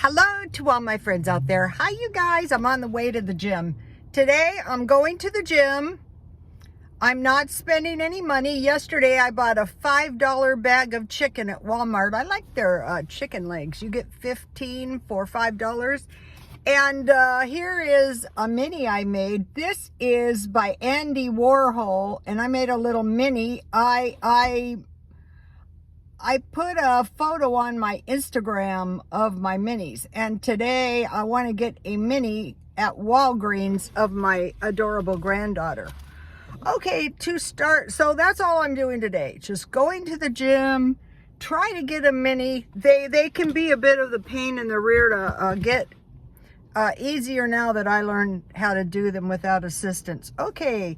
Hello to all my friends out there. Hi, you guys. I'm on the way to the gym. Today, I'm going to the gym. I'm not spending any money. Yesterday, I bought a $5 bag of chicken at Walmart. I like their chicken legs. You get 15 for $5. And here is a mini I made. This is by Andy Warhol, and I made a little mini. I put a photo on my Instagram of my minis, and today I want to get a mini at Walgreens of my adorable granddaughter. Okay, to start, so that's all I'm doing today. Just going to the gym, try to get a mini. They can be a bit of the pain in the rear to get easier now that I learned how to do them without assistance. Okay,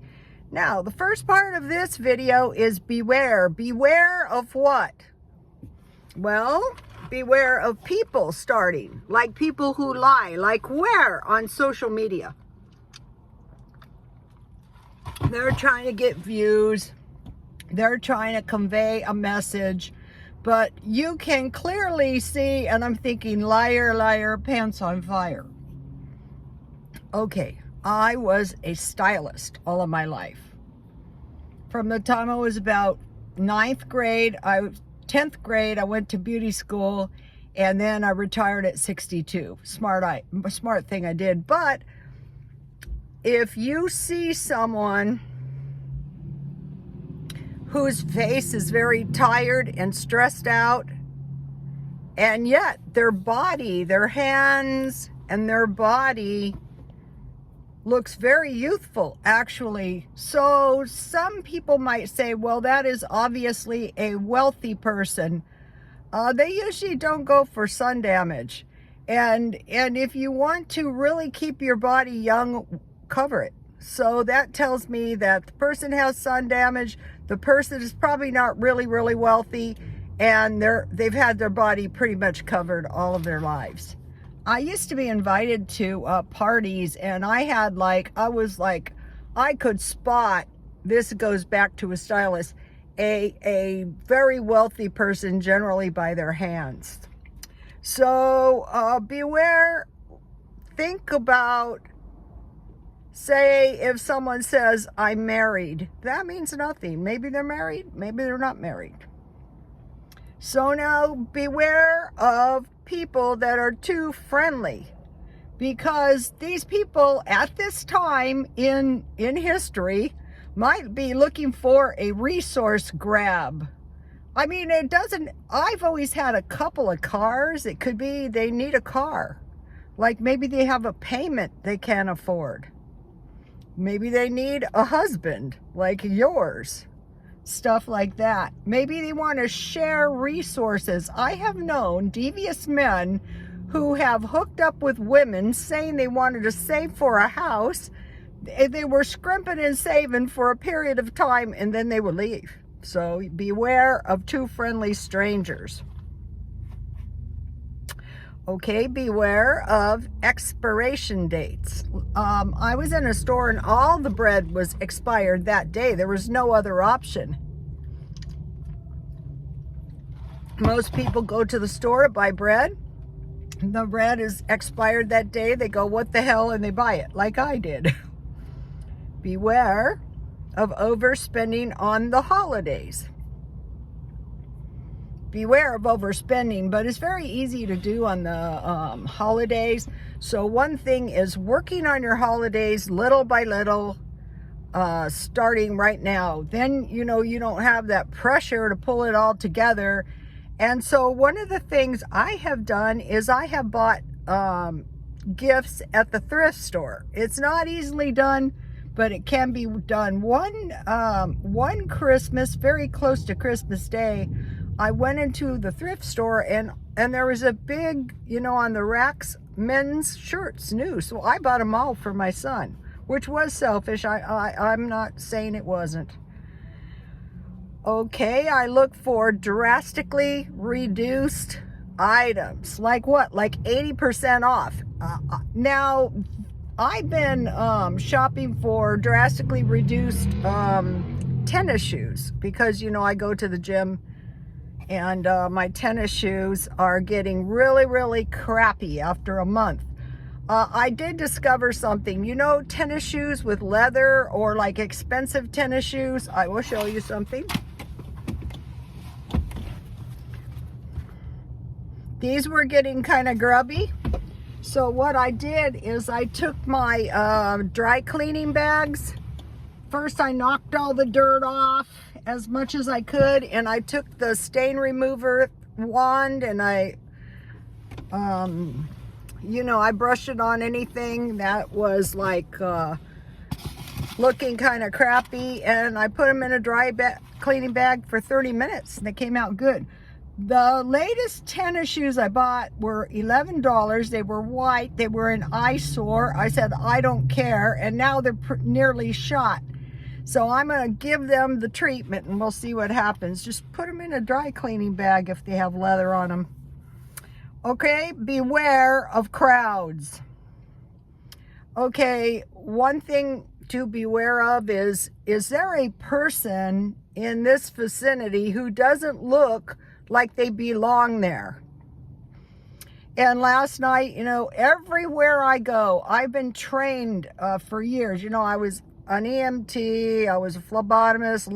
now the first part of this video is beware. Beware of what? Well, beware of people starting, like people who lie, like where on social media. They're trying to get views. They're trying to convey a message, but you can clearly see, and I'm thinking, liar, liar, pants on fire. Okay, I was a stylist all of my life. From the time I was about 9th grade, 10th grade, I went to beauty school, and then I retired at 62. Smart thing I did. But if you see someone whose face is very tired and stressed out, and yet their body, their hands and their body looks very youthful, actually. So some people might say, well, that is obviously a wealthy person. They usually don't go for sun damage. And if you want to really keep your body young, cover it. So that tells me that the person has sun damage. The person is probably not really, really wealthy, and they've had their body pretty much covered all of their lives. I used to be invited to parties, and I could spot, this goes back to a stylist, a very wealthy person, generally by their hands. So beware. Think about, say if someone says, I'm married, that means nothing. Maybe they're married, maybe they're not married. So now beware of people that are too friendly, because these people at this time in history might be looking for a resource grab. I mean, I've always had a couple of cars. It could be they need a car. Like maybe they have a payment they can't afford. Maybe they need a husband like yours. Stuff like that. Maybe they want to share resources. I have known devious men who have hooked up with women saying they wanted to save for a house. They were scrimping and saving for a period of time, and then they would leave. So beware of too friendly strangers. Okay, beware of expiration dates. I was in a store and all the bread was expired that day. There was no other option. Most people go to the store to buy bread. The bread is expired that day. They go, what the hell, and they buy it, like I did. Beware of overspending on the holidays. Beware of overspending, but it's very easy to do on the holidays. So one thing is working on your holidays little by little, starting right now. Then, you don't have that pressure to pull it all together. And so one of the things I have done is I have bought gifts at the thrift store. It's not easily done, but it can be done. One Christmas, very close to Christmas Day, I went into the thrift store and there was a big, on the racks, men's shirts, new. So I bought them all for my son, which was selfish. I'm not saying it wasn't. Okay, I look for drastically reduced items. Like what? Like 80% off. Now, I've been shopping for drastically reduced tennis shoes because, I go to the gym And my tennis shoes are getting really, really crappy after a month. I did discover something. You know, tennis shoes with leather, or like expensive tennis shoes. I will show you something. These were getting kind of grubby. So what I did is I took my dry cleaning bags. First I knocked all the dirt off as much as I could, and I took the stain remover wand and I brushed it on anything that was like looking kind of crappy, and I put them in a dry cleaning bag for 30 minutes and they came out good. The latest tennis shoes I bought were $11. They were white. They were an eyesore. I said, I don't care. And now they're nearly shot. So I'm going to give them the treatment and we'll see what happens. Just put them in a dry cleaning bag if they have leather on them. Okay, beware of crowds. Okay, one thing to beware of is there a person in this vicinity who doesn't look like they belong there? And last night, you know, everywhere I go, I've been trained for years. You know, I was an EMT, I was a phlebotomist,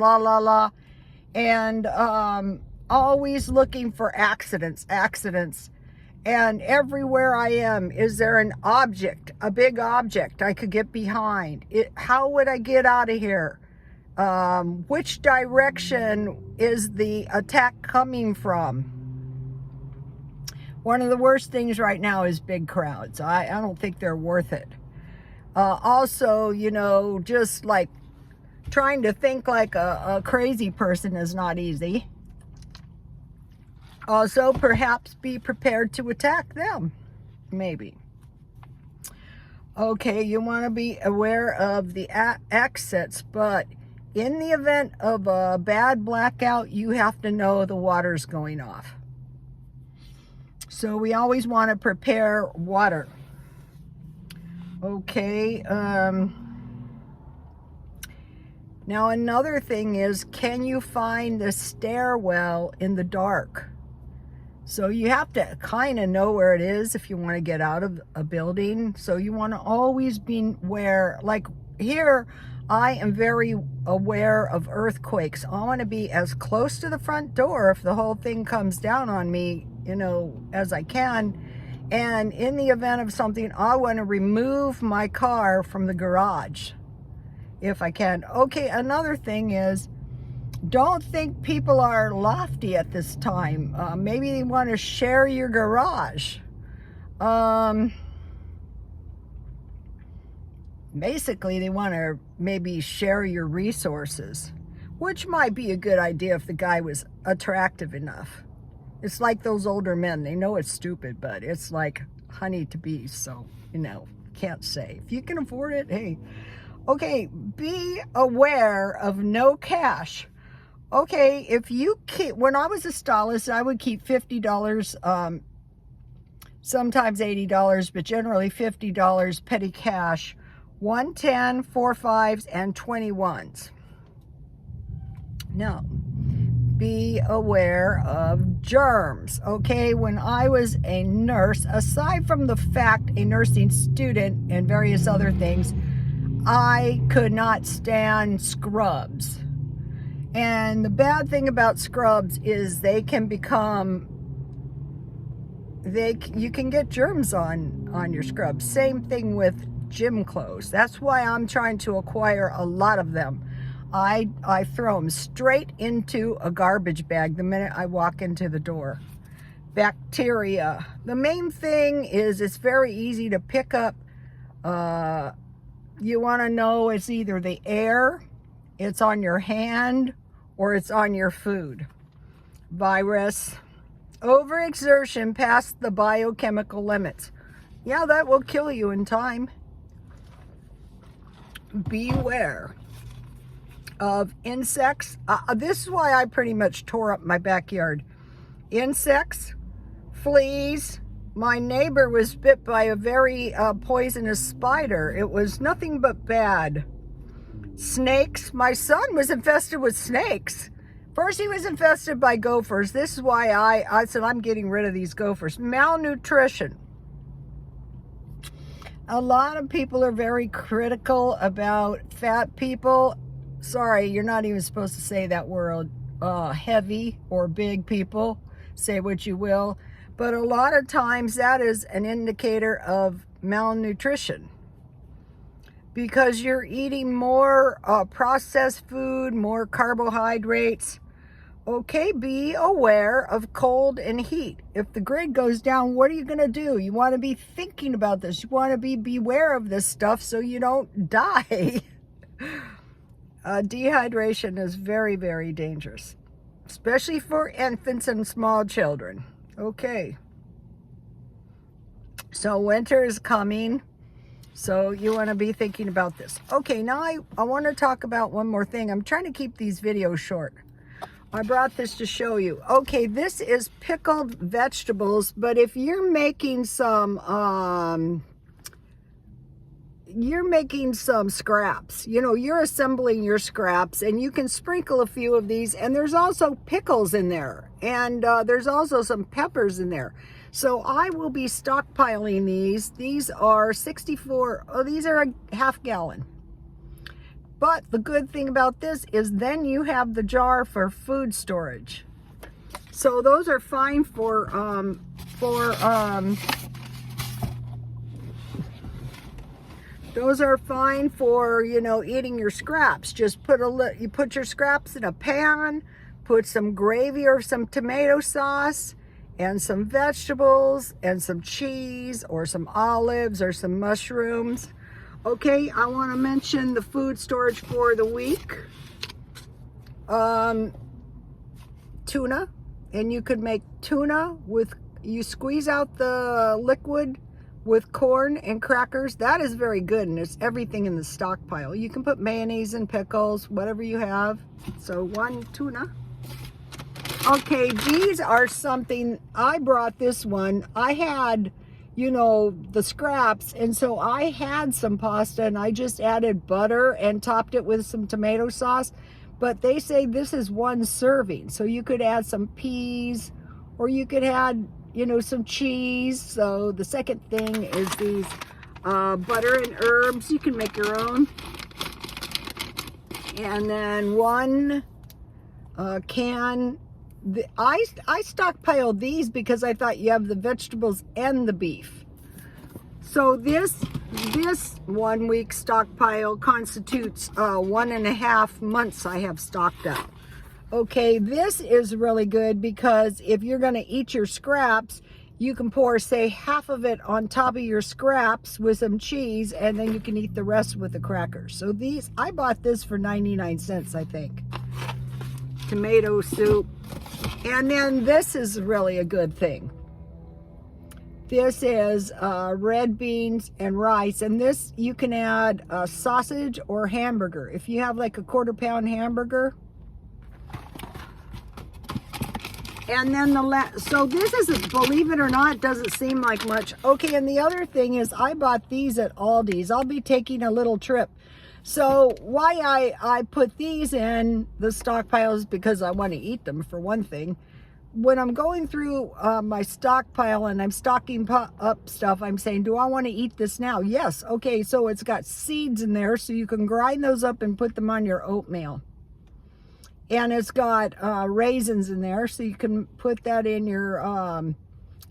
and always looking for accidents. And everywhere I am, is there an object, a big object I could get behind? How would I get out of here? Which direction is the attack coming from? One of the worst things right now is big crowds. I don't think they're worth it. Also, you know, just like trying to think like a crazy person is not easy. Also, perhaps be prepared to attack them, maybe. Okay, you want to be aware of the exits, but in the event of a bad blackout, you have to know the water's going off. So we always want to prepare water. Okay, now another thing is, can you find the stairwell in the dark? So you have to kind of know where it is if you want to get out of a building. So you want to always be aware. Like here, I am very aware of earthquakes. I want to be as close to the front door if the whole thing comes down on me, you know, as I can. And in the event of something, I want to remove my car from the garage if I can. Okay, another thing is, don't think people are lofty at this time. Maybe they want to share your garage. Basically, they want to maybe share your resources, which might be a good idea if the guy was attractive enough. It's like those older men. They know it's stupid, but it's like honey to bees. So, you know, can't say. If you can afford it, hey. Okay, be aware of no cash. Okay, if you keep, when I was a stylist, I would keep $50, sometimes $80, but generally $50 petty cash, 110, 4 5s, and 21s. Now, be aware of germs. Okay, when I was a nurse, aside from the fact a nursing student and various other things, I could not stand scrubs. And the bad thing about scrubs is they can become, you can get germs on your scrubs. Same thing with gym clothes. That's why I'm trying to acquire a lot of them. I throw them straight into a garbage bag the minute I walk into the door. Bacteria. The main thing is it's very easy to pick up. You want to know it's either the air, it's on your hand, or it's on your food. Virus. Overexertion past the biochemical limits. Yeah, that will kill you in time. Beware of insects. This is why I pretty much tore up my backyard. Insects, fleas. My neighbor was bit by a very poisonous spider. It was nothing but bad. Snakes. My son was infested with snakes. First, he was infested by gophers. This is why I said I'm getting rid of these gophers. Malnutrition. A lot of people are very critical about fat people. Sorry, you're not even supposed to say that word. Heavy or big people. Say what you will. But a lot of times that is an indicator of malnutrition. Because you're eating more processed food, more carbohydrates. Okay, be aware of cold and heat. If the grid goes down, what are you going to do? You want to be thinking about this. You want to beware of this stuff so you don't die. Dehydration is very, very dangerous, especially for infants and small children. Okay. So winter is coming. So you want to be thinking about this. Okay, now I want to talk about one more thing. I'm trying to keep these videos short. I brought this to show you. Okay, this is pickled vegetables, but if you're making some scraps, you know, you're assembling your scraps, and you can sprinkle a few of these, and there's also pickles in there, and there's also some peppers in there. So I will be stockpiling these. These are 64, these are a half gallon. But the good thing about this is then you have the jar for food storage. So those are fine for you know, eating your scraps. Just you put your scraps in a pan, put some gravy or some tomato sauce and some vegetables and some cheese or some olives or some mushrooms. Okay, I want to mention the food storage for the week. Tuna, and you could make tuna with, you squeeze out the liquid with corn and crackers. That is very good, and it's everything in the stockpile. You can put mayonnaise and pickles, whatever you have. So one tuna. Okay, these are something, I brought this one. I had, you know, the scraps, and so I had some pasta, and I just added butter and topped it with some tomato sauce. But they say this is one serving, so you could add some peas, or you could add, you know, some cheese. So the second thing is these butter and herbs. You can make your own. And then one can. I stockpiled these because I thought you have the vegetables and the beef. So this 1 week stockpile constitutes 1.5 months I have stocked up. Okay, this is really good because if you're going to eat your scraps, you can pour, say, half of it on top of your scraps with some cheese, and then you can eat the rest with the crackers. So these, I bought this for 99 cents, I think. Tomato soup. And then this is really a good thing. This is red beans and rice, and this you can add sausage or hamburger. If you have like a 1/4 pound hamburger. And then so this is, believe it or not, doesn't seem like much. Okay, and the other thing is I bought these at Aldi's. I'll be taking a little trip. So why I put these in the stockpiles, because I want to eat them, for one thing. When I'm going through my stockpile and I'm stocking up stuff, I'm saying, do I want to eat this now? Yes. Okay, so it's got seeds in there, so you can grind those up and put them on your oatmeal. And it's got raisins in there, so you can put that in your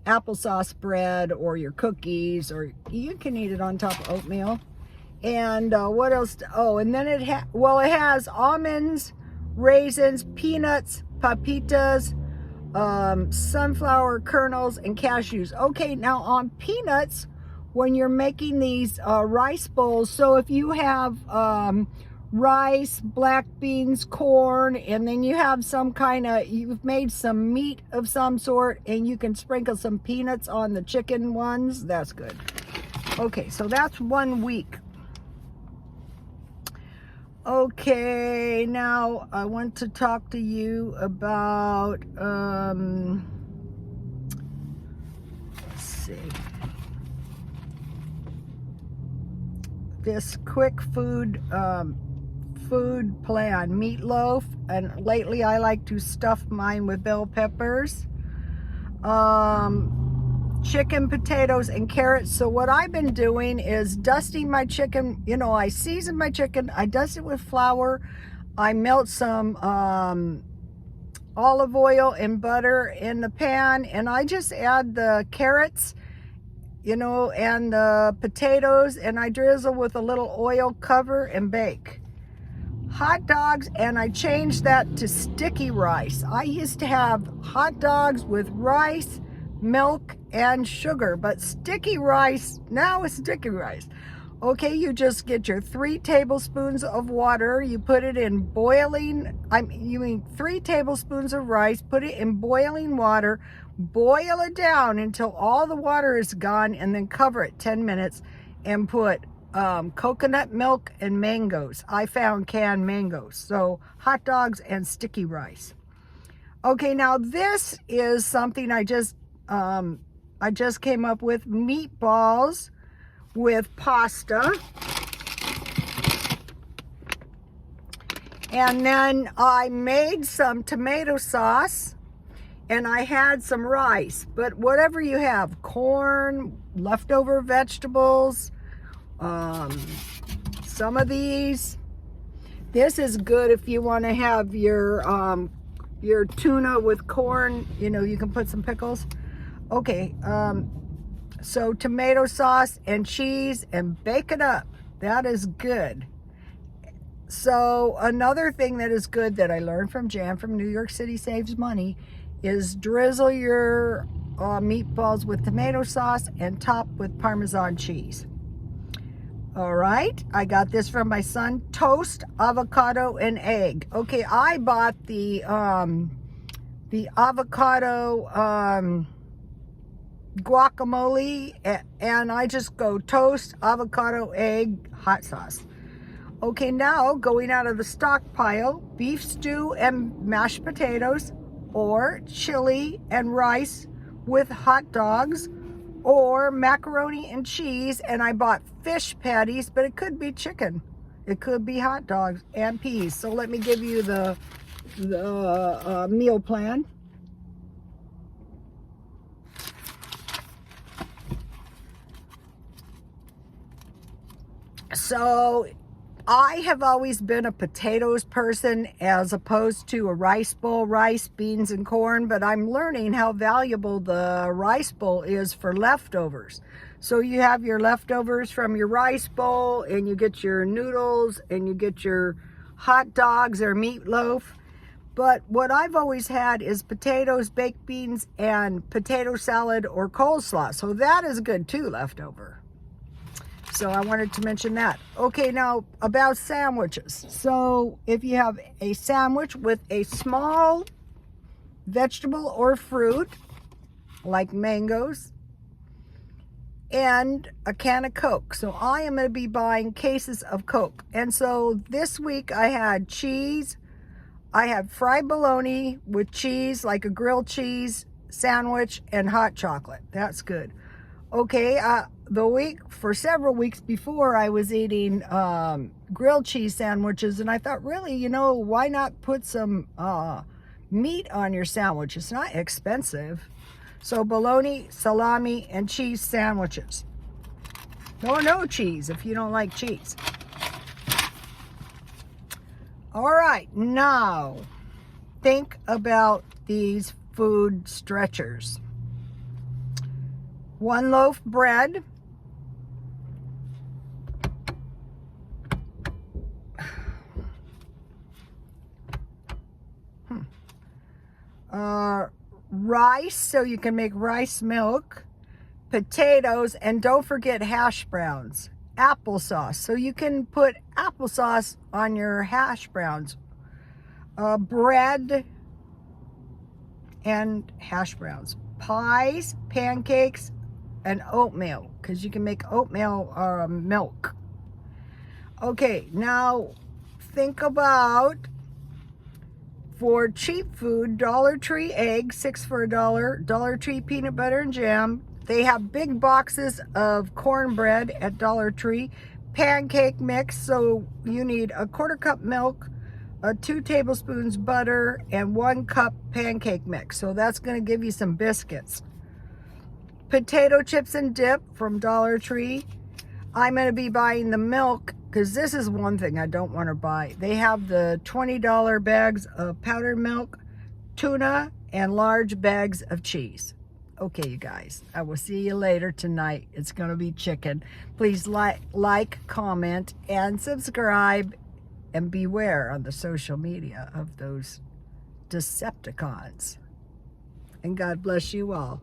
applesauce bread or your cookies, or you can eat it on top of oatmeal. And what else? Oh, and then it has almonds, raisins, peanuts, papitas, sunflower kernels, and cashews. Okay, now on peanuts, when you're making these rice bowls, so if you have rice, black beans, corn, and then you have some kind of, you've made some meat of some sort, and you can sprinkle some peanuts on the chicken ones, that's good. Okay, so that's 1 week. Okay, now I want to talk to you about, let's see, this quick food food plan. Meatloaf, and lately I like to stuff mine with bell peppers. Chicken, potatoes, and carrots. So what I've been doing is dusting my chicken. You know, I season my chicken, I dust it with flour, I melt some olive oil and butter in the pan, and I just add the carrots, you know, and the potatoes, and I drizzle with a little oil, cover, and bake. Hot dogs, and I changed that to sticky rice. I used to have hot dogs with rice, milk, and sugar, but sticky rice, now it's sticky rice. Okay, you just get your 3 tablespoons of water, you put it in boiling, you mean 3 tablespoons of rice, put it in boiling water, boil it down until all the water is gone, and then cover it 10 minutes and put coconut milk and mangoes. I found canned mangoes. So hot dogs and sticky rice. Okay, now this is something I just came up with. Meatballs with pasta. And then I made some tomato sauce, and I had some rice, but whatever you have, corn, leftover vegetables, some of these. This is good if you want to have your tuna with corn, you know, you can put some pickles. Okay, so tomato sauce and cheese, and bake it up. That is good. So another thing that is good that I learned from Jan from New York City Saves Money is drizzle your meatballs with tomato sauce and top with Parmesan cheese. All right, I got this from my son. Toast, avocado, and egg. Okay, I bought the avocado guacamole, and I just go toast, avocado, egg, hot sauce. Okay, now going out of the stockpile, beef stew and mashed potatoes, or chili and rice with hot dogs, or macaroni and cheese. And I bought fish patties, but it could be chicken, it could be hot dogs and peas. So let me give you the meal plan. So I have always been a potatoes person as opposed to a rice bowl, rice, beans, and corn, but I'm learning how valuable the rice bowl is for leftovers. So you have your leftovers from your rice bowl, and you get your noodles, and you get your hot dogs or meatloaf. But what I've always had is potatoes, baked beans, and potato salad or coleslaw. So that is good too, leftover. So I wanted to mention that. Okay, now about sandwiches. So if you have a sandwich with a small vegetable or fruit, like mangoes, and a can of Coke. So I am going to be buying cases of Coke. And so this week I had cheese. I had fried bologna with cheese, like a grilled cheese sandwich, and hot chocolate. That's good. Okay, for several weeks before, I was eating grilled cheese sandwiches, and I thought, really, you know, why not put some meat on your sandwich? It's not expensive. So bologna, salami, and cheese sandwiches. Or no cheese if you don't like cheese. All right, now think about these food stretchers. 1 loaf bread, rice, so you can make rice milk, potatoes, and don't forget hash browns. Applesauce, so you can put applesauce on your hash browns. Bread and hash browns. Pies, pancakes, and oatmeal, because you can make oatmeal milk. Okay, now think about, for cheap food, Dollar Tree eggs, 6 for $1. Dollar Tree peanut butter and jam. They have big boxes of cornbread at Dollar Tree. pancake mix. So you need a 1/4 cup milk, 2 tablespoons butter, and 1 cup pancake mix. So that's going to give you some biscuits. Potato chips and dip from Dollar Tree. I'm going to be buying the milk because this is one thing I don't want to buy. They have the $20 bags of powdered milk, tuna, and large bags of cheese. Okay, you guys, I will see you later tonight. It's going to be chicken. Please like, comment, and subscribe, and beware on the social media of those Decepticons. And God bless you all.